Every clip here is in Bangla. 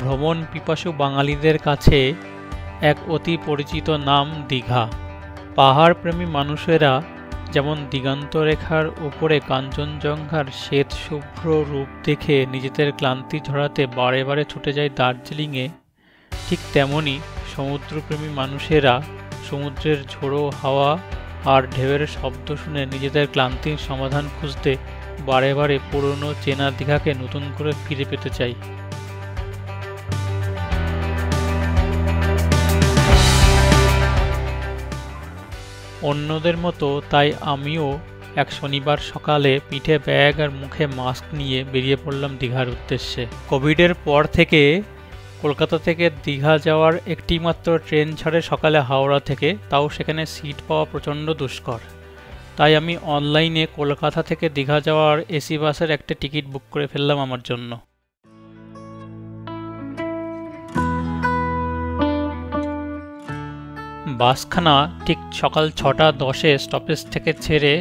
ভ্রমণ পিপাসু বাঙালিদের কাছে এক অতি পরিচিত নাম দীঘা। পাহাড়প্রেমী মানুষেরা যেমন দিগন্তরেখার উপরে কাঞ্চনজঙ্ঘার শ্বেত শুভ্র রূপ দেখে নিজেদের ক্লান্তি ঝরাতে বারে বারে ছুটে যায় দার্জিলিংয়ে, ঠিক তেমনি সমুদ্রপ্রেমী মানুষেরা সমুদ্রের ঝোড়ো হাওয়া আর ঢেউয়ের শব্দ শুনে নিজেদের ক্লান্তির সমাধান খুঁজতে বারে বারে পুরনো চেনা দীঘাকে নতুন করে ফিরে পেতে চাই। অন্যদের মতো তাই আমিও এক শনিবার সকালে পিঠে ব্যাগ আর মুখে মাস্ক নিয়ে বেরিয়ে পড়লাম দীঘার উদ্দেশ্যে। কোভিডের পর থেকে কলকাতা থেকে দীঘা যাওয়ার একটি মাত্র ট্রেন ছাড়ে সকালে হাওড়া থেকে, তাও সেখানে সিট পাওয়া প্রচণ্ড দুষ্কর। তাই আমি অনলাইনে কলকাতা থেকে দীঘা যাওয়ার এসি বাসের একটা টিকিট বুক করে ফেললাম আমার জন্য। বাসখানা ঠিক সকাল 6:10 স্টপেজ থেকে ছেড়ে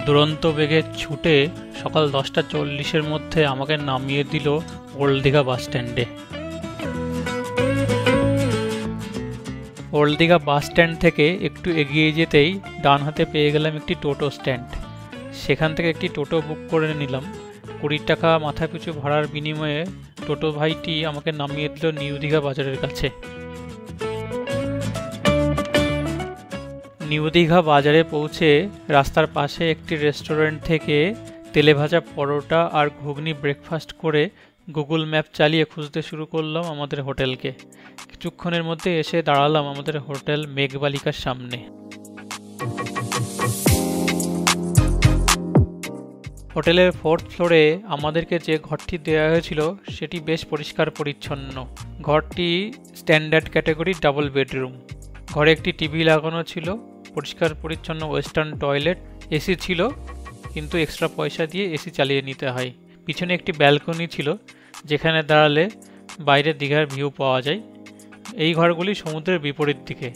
দুরন্ত বেগে ছুটে সকাল 10:40 মধ্যে আমাকে নামিয়ে দিল ওল্ড দীঘা বাস স্ট্যান্ডে। ওল্ড দীঘা বাস স্ট্যান্ড থেকে একটু এগিয়ে যেতেই ডান হাতে পেয়ে গেলাম একটি টোটো স্ট্যান্ড। সেখান থেকে একটি টোটো বুক করে নিলাম। 20 টাকা মাথা পিছু ভাড়ার বিনিময়ে টোটো ভাইটি আমাকে নামিয়ে দিল নিউ দীঘা বাজারের কাছে। নিউ দীঘা বাজারে পৌঁছে রাস্তার পাশে একটি রেস্টুরেন্ট থেকে তেলে ভাজা পরোটা আর ঘুগনি ব্রেকফাস্ট করে গুগল ম্যাপ চালিয়ে খুঁজতে শুরু করলাম আমাদের হোটেলকে। কিছুক্ষণের মধ্যে এসে দাঁড়ালাম আমাদের হোটেল মেঘবালিকার সামনে। হোটেলের 4th ফ্লোরে আমাদেরকে যে ঘরটি দেওয়া হয়েছিল সেটি বেশ পরিষ্কার পরিচ্ছন্ন। ঘরটি স্ট্যান্ডার্ড ক্যাটাগরি ডাবল বেডরুম। ঘরে একটি টিভি লাগানো ছিল, পরিষ্কার পরিচ্ছন্ন ওয়েস্টার্ন টয়লেট, এসি ছিল, কিন্তু এক্সট্রা পয়সা দিয়ে এসি চালিয়ে নিতে হয়। পিছনে একটি ব্যালকনি ছিল যেখানে দাঁড়ালে বাইরে দীঘার ভিউ পাওয়া যায়। এই ঘরগুলি সমুদ্রের বিপরীত দিকে।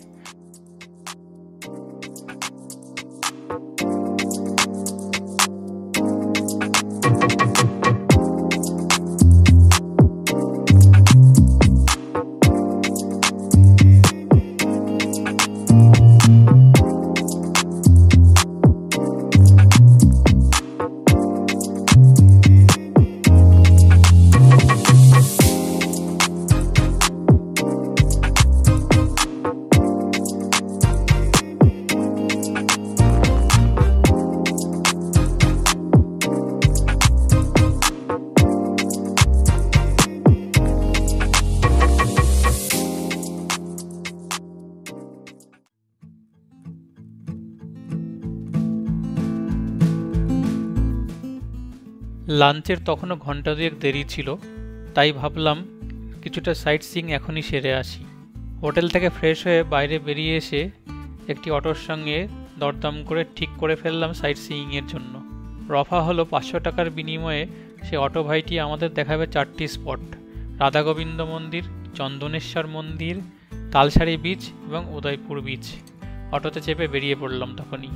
লাঞ্চের তখনও ঘন্টা দুয়েক দেরি ছিল, তাই ভাবলাম কিছুটা সাইট সিইং এখনই সেরে আসি। হোটেল থেকে ফ্রেশ হয়ে বাইরে বেরিয়ে এসে একটি অটোর সঙ্গে দরদাম করে ঠিক করে ফেললাম সাইট সিইংয়ের জন্য। রফা হলো 500 টাকার বিনিময়ে সে অটো ভাইটি আমাদের দেখাবে 4টি স্পট: রাধা গোবিন্দ মন্দির, চন্দনেশ্বর মন্দির, তালসারি বিচ এবং উদয়পুর বিচ। অটোতে চেপে বেরিয়ে পড়লাম তখনই।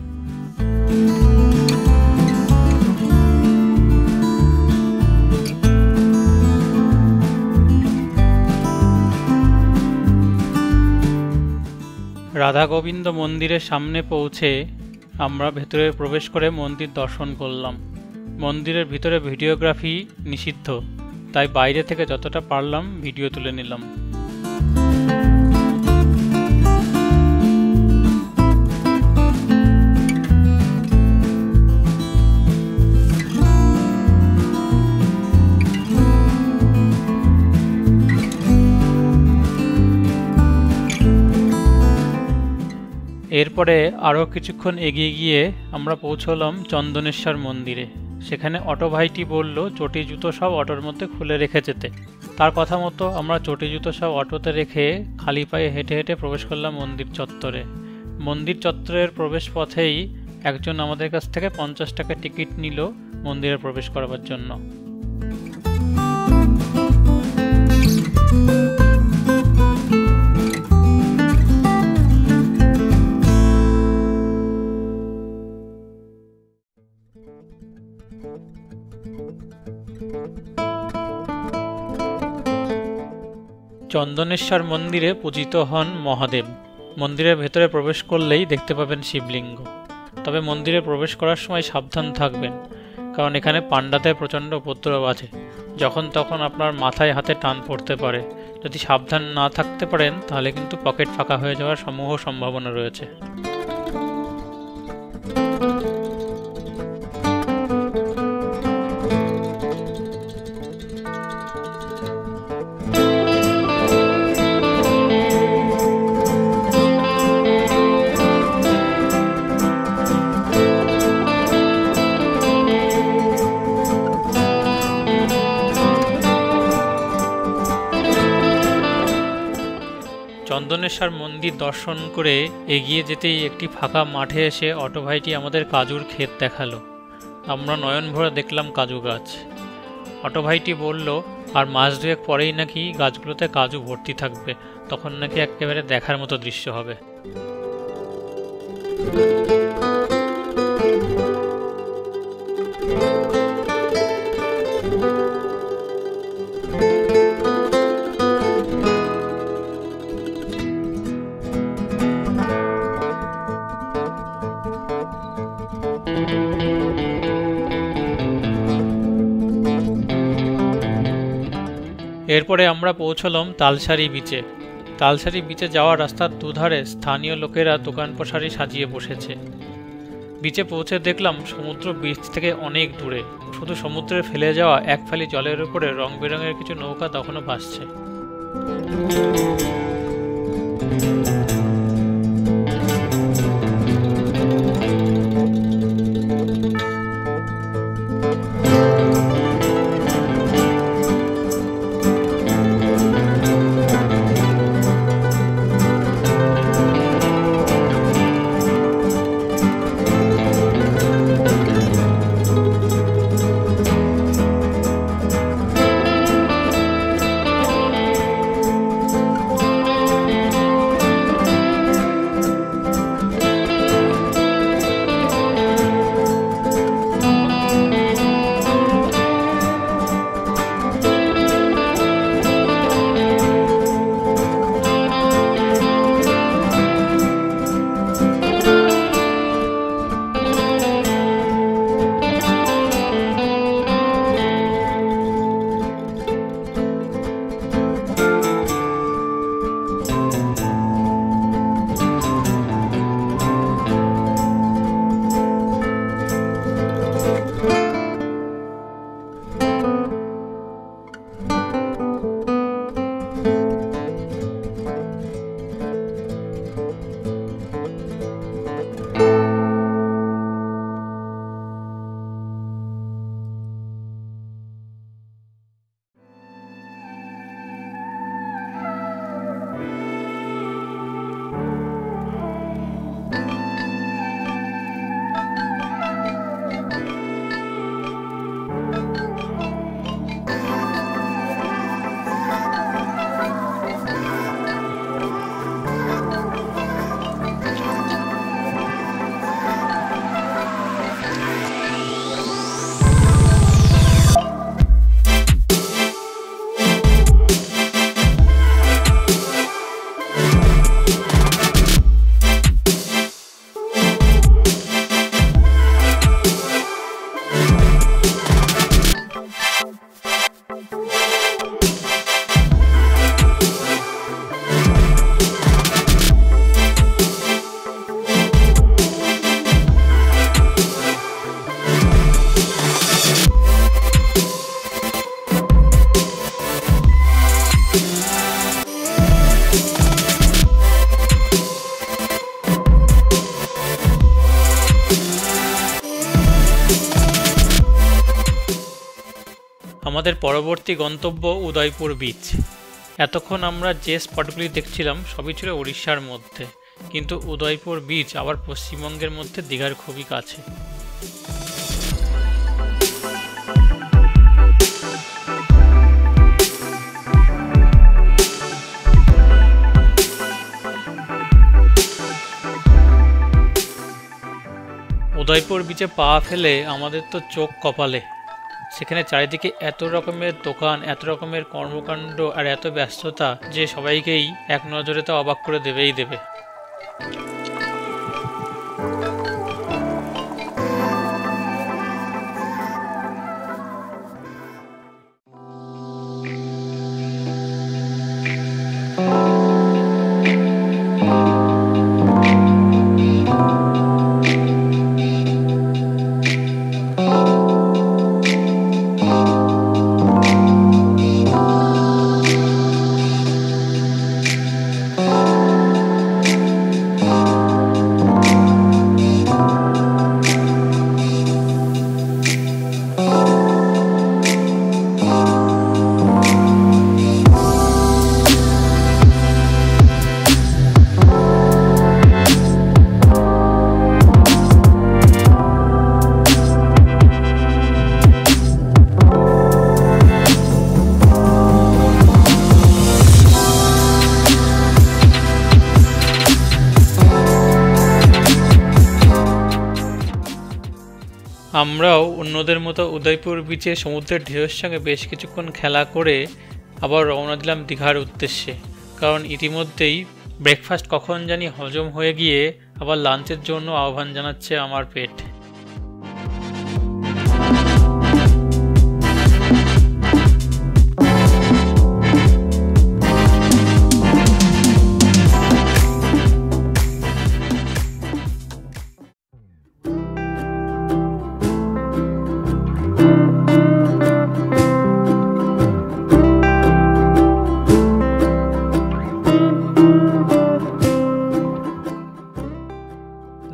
রাধা গোবিন্দ মন্দিরের সামনে পৌঁছে আমরা ভেতরে প্রবেশ করে মন্দির দর্শন করলাম। মন্দিরের ভিতরে ভিডিওগ্রাফি নিষিদ্ধ, তাই বাইরে থেকে যতটা পারলাম ভিডিও তুলে নিলাম। এরপরে আরও কিছুক্ষণ এগিয়ে গিয়ে আমরা পৌঁছলাম চন্দনেশ্বর মন্দিরে। সেখানে অটো ভাইটি বলল চটি জুতো সব অটোর মধ্যে খুলে রেখে যেতে। তার কথা মতো আমরা চটি জুতো সব অটোতে রেখে খালি পায়ে হেঁটে হেঁটে প্রবেশ করলাম মন্দির চত্বরে। মন্দির চত্বরের প্রবেশ পথেই একজন আমাদের কাছ থেকে 50 টাকা টিকিট নিল মন্দিরে প্রবেশ করবার জন্য। চন্দনেশ্বর মন্দিরে পূজিত হন মহাদেব। মন্দিরের ভেতরে প্রবেশ করলেই দেখতে পাবেন শিবলিঙ্গ। তবে মন্দিরে প্রবেশ করার সময় সাবধান থাকবেন, কারণ এখানে পাণ্ডাদের প্রচণ্ড উপদ্রব আছে। যখন তখন আপনার মাথায় হাতে টান পড়তে পারে। যদি সাবধান না থাকতে পারেন তাহলে কিন্তু পকেট ফাঁকা হয়ে যাওয়ার সমূহ সম্ভাবনা রয়েছে। চন্দনেশ্বর মন্দির দর্শন করে এগিয়ে যেতেই একটি ফাঁকা মাঠে এসে অটো ভাইটি আমাদের কাজুর ক্ষেত দেখালো। আমরা নয়ন ভরে দেখলাম কাজু গাছ। অটো ভাইটি বলল আর মাস দুয়েক পরেই নাকি গাছগুলোতে কাজু ভর্তি থাকবে, তখন নাকি একেবারে দেখার মতো দৃশ্য হবে। এরপরে আমরা পৌঁছলাম তালসারি বিচে। তালসারি বিচে যাওয়ার রাস্তার দুধারে স্থানীয় লোকেরা দোকান পসারি সাজিয়ে বসেছে। বিচে পৌঁছে দেখলাম সমুদ্র বিচ থেকে অনেক দূরে, শুধু সমুদ্রে ফেলে যাওয়া এক ফালি জলের উপরে রং বেরঙের কিছু নৌকা তখনও ভাসছে। আমাদের পরবর্তী গন্তব্য উদয়পুর বিচ। এতক্ষণ আমরা যে স্পটগুলি দেখছিলাম সবই ছিল উড়িষ্যার মধ্যে, কিন্তু উদয়পুর বিচ আবার পশ্চিমবঙ্গের মধ্যে দীঘার খুবই কাছে। উদয়পুর বিচে পা ফেলে আমাদের তো চোখ কপালে। সেখানে চারিদিকে এত রকমের দোকান, এত রকমের কর্মকাণ্ড আর এত ব্যস্ততা যে সবাইকেই এক নজরে তো অবাক করে দেবেই দেবে। আমরাও অন্যদের মতো উদয়পুর বিচে সমুদ্রের ঢেউয়ের সঙ্গে বেশ কিছুক্ষণ খেলা করে আবার রওনা দিলাম দীঘার উদ্দেশ্যে। কারণ ইতিমধ্যেই ব্রেকফাস্ট কখন জানি হজম হয়ে গিয়ে আবার লাঞ্চের জন্য আহ্বান জানাচ্ছে আমার পেট।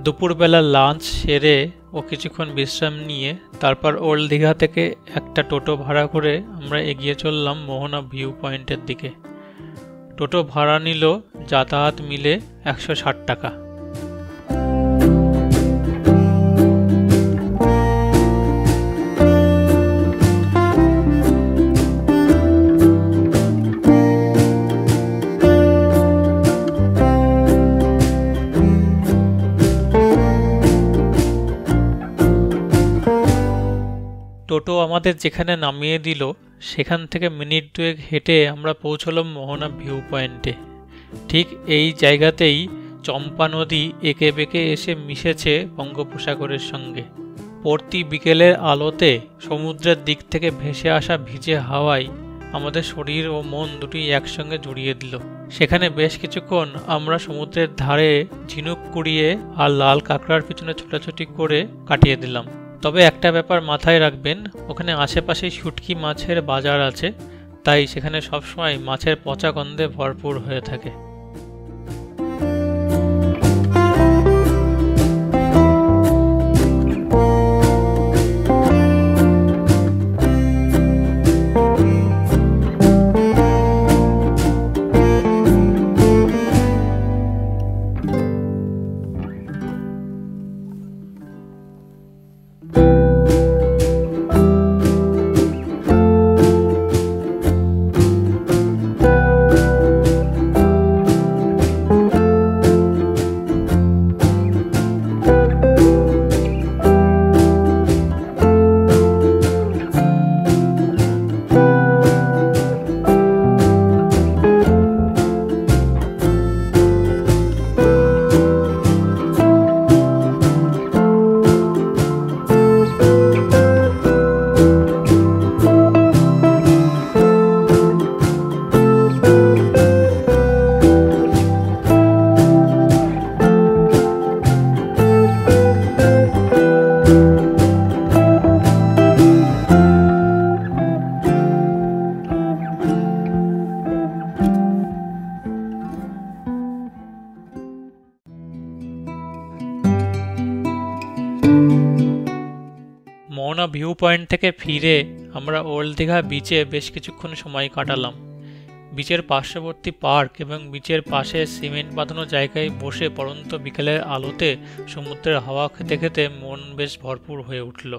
দুপুরবেলা লাঞ্চ সেরে ও কিছুক্ষণ বিশ্রাম নিয়ে তারপর ওল্ড দীঘা থেকে একটা টোটো ভাড়া করে আমরা এগিয়ে চললাম মোহনা ভিউ পয়েন্টের দিকে। টোটো ভাড়া নিল যাতায়াত মিলে 160 টাকা। টোটো আমাদের যেখানে নামিয়ে দিল সেখান থেকে মিনিট দুয়েক হেঁটে আমরা পৌঁছলাম মোহনা ভিউ পয়েন্টে। ঠিক এই জায়গাতেই চম্পা নদী এঁকে বেঁকে এসে মিশেছে বঙ্গোপসাগরের সঙ্গে। প্রতি বিকেলের আলোতে সমুদ্রের দিক থেকে ভেসে আসা ভিজে হাওয়ায় আমাদের শরীর ও মন দুটি একসঙ্গে জড়িয়ে দিল। সেখানে বেশ কিছুক্ষণ আমরা সমুদ্রের ধারে ঝিনুক কুড়িয়ে আর লাল কাঁকড়ার পিছনে ছোটাছুটি করে কাটিয়ে দিলাম। তবে একটা ব্যাপার মাথায় রাখবেন, ওখানে আশেপাশেই শুটকি মাছের বাজার আছে, তাই সেখানে সবসময় মাছের পচা গন্ধে ভরপুর হয়ে থাকে। মোহনা ভিউ পয়েন্ট থেকে ফিরে আমরা ওল্ড দীঘা বিচে বেশ কিছুক্ষণ সময় কাটালাম। বিচের পার্শ্ববর্তী পার্ক এবং বিচের পাশে সিমেন্ট বাঁধানো জায়গায় বসে পড়ন্ত বিকেলের আলোতে সমুদ্রের হাওয়া খেতে খেতে মন বেশ ভরপুর হয়ে উঠল।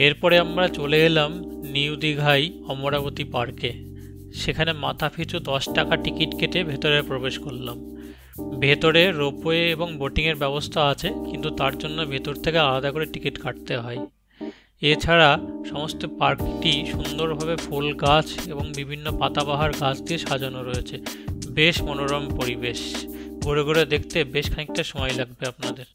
এরপরে আমরা চলে এলাম নিউ দীঘায় অমরাবতী পার্কে। সেখানে মাথাপিছু 10 টাকা টিকিট কেটে ভেতরে প্রবেশ করলাম। ভেতরে রোপওয়ে এবং বোটিংয়ের ব্যবস্থা আছে, কিন্তু তার জন্য ভেতর থেকে আলাদা করে টিকিট কাটতে হয়। এছাড়া সমস্ত পার্কটি সুন্দরভাবে ফুল গাছ এবং বিভিন্ন পাতাবাহার গাছ দিয়ে সাজানো রয়েছে। বেশ মনোরম পরিবেশ, ঘুরে ঘুরে দেখতে বেশ খানিকটা সময় লাগবে আপনাদের।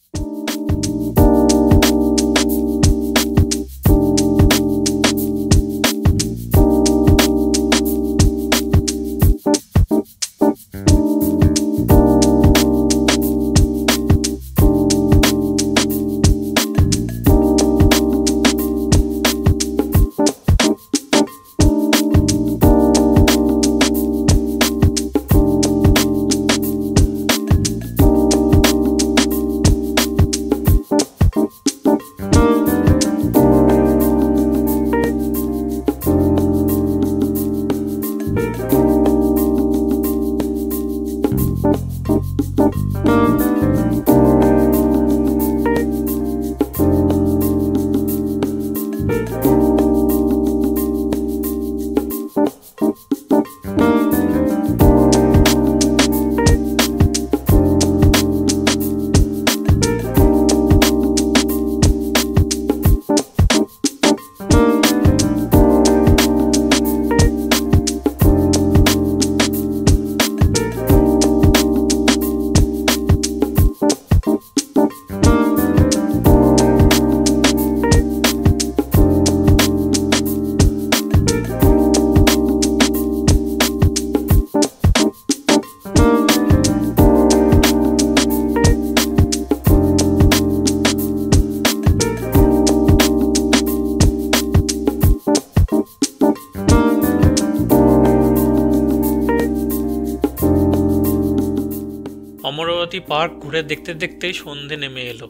অমরাবতী পার্ক ঘুরে দেখতে দেখতেই সন্ধে নেমে এলো।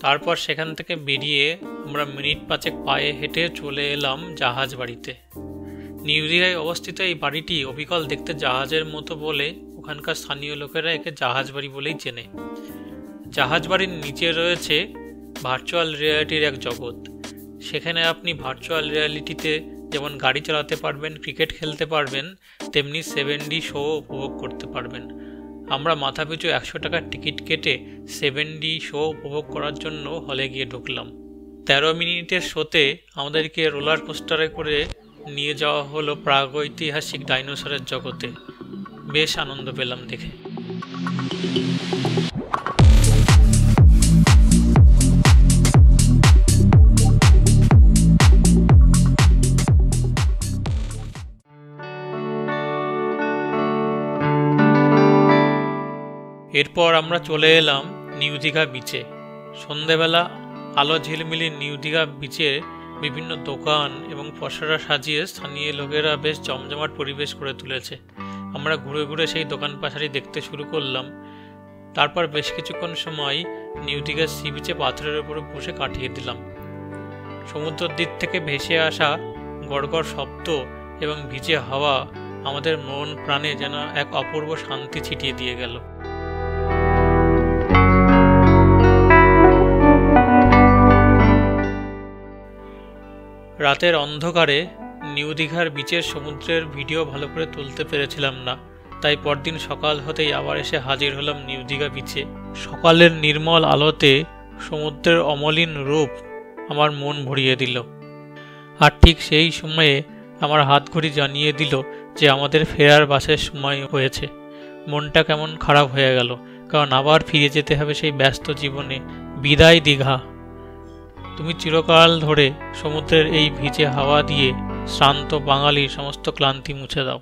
তারপর সেখান থেকে বেরিয়ে আমরা মিনিট 5 পায়ে হেঁটে চলে এলাম জাহাজ বাড়িতে। নিউ দীঘায় অবস্থিত এই বাড়িটি অবিকল দেখতে জাহাজের মতো বলে ওখানকার স্থানীয় লোকেরা একে জাহাজ বাড়ি বলেই চেনে। জাহাজ বাড়ির নিচে রয়েছে ভার্চুয়াল রিয়ালিটির এক জগৎ। সেখানে আপনি ভার্চুয়াল রিয়ালিটিতে যেমন গাড়ি চালাতে পারবেন, ক্রিকেট খেলতে পারবেন, তেমনি 7D শো উপভোগ করতে পারবেন। আমরা মাথাপিছু 100 টাকার টিকিট কেটে 7D শো উপভোগ করার জন্য হলে গিয়ে ঢুকলাম। 13 মিনিটের শোতে আমাদেরকে রোলার কোস্টারে করে নিয়ে যাওয়া হলো প্রাগৈতিহাসিক ডাইনোসরের জগতে। বেশ আনন্দ পেলাম দেখে। এরপর আমরা চলে এলাম নিউ দীঘা বিচে। সন্ধেবেলা আলো ঝিলমিলি নিউ দীঘা বিচে বিভিন্ন দোকান এবং পসরা সাজিয়ে স্থানীয় লোকেরা বেশ জমজমাট পরিবেশ করে তুলেছে। আমরা ঘুরে ঘুরে সেই দোকান পাশারি দেখতে শুরু করলাম। তারপর বেশ কিছুক্ষণ সময় নিউ দীঘার সি বিচে পাথরের উপরে বসে কাটিয়ে দিলাম। সমুদ্রের দিক থেকে ভেসে আসা গড়গড় শব্দ এবং ভিজে হাওয়া আমাদের মন প্রাণে যেন এক অপূর্ব শান্তি ছিটিয়ে দিয়ে গেল। রাতের অন্ধকারে নিউ দীঘার বিচের সমুদ্রের ভিডিও ভালো করে তুলতে পেরেছিলাম না, তাই পরদিন সকাল হতেই আবার এসে হাজির হলাম নিউ দীঘা বিচে। সকালের নির্মল আলোতে সমুদ্রের অমলিন রূপ আমার মন ভরিয়ে দিল। আর ঠিক সেই সময়ে আমার হাতঘড়ি জানিয়ে দিল যে আমাদের ফেরার বাসের সময় হয়েছে। মনটা কেমন খারাপ হয়ে গেল, কারণ আবার ফিরে যেতে হবে সেই ব্যস্ত জীবনে। বিদায় দীঘা, তুমি চিরকাল ধরে সমুদ্রের এই ভিজে হাওয়া দিয়ে শ্রান্ত বাঙালির সমস্ত ক্লান্তি মুছে দাও।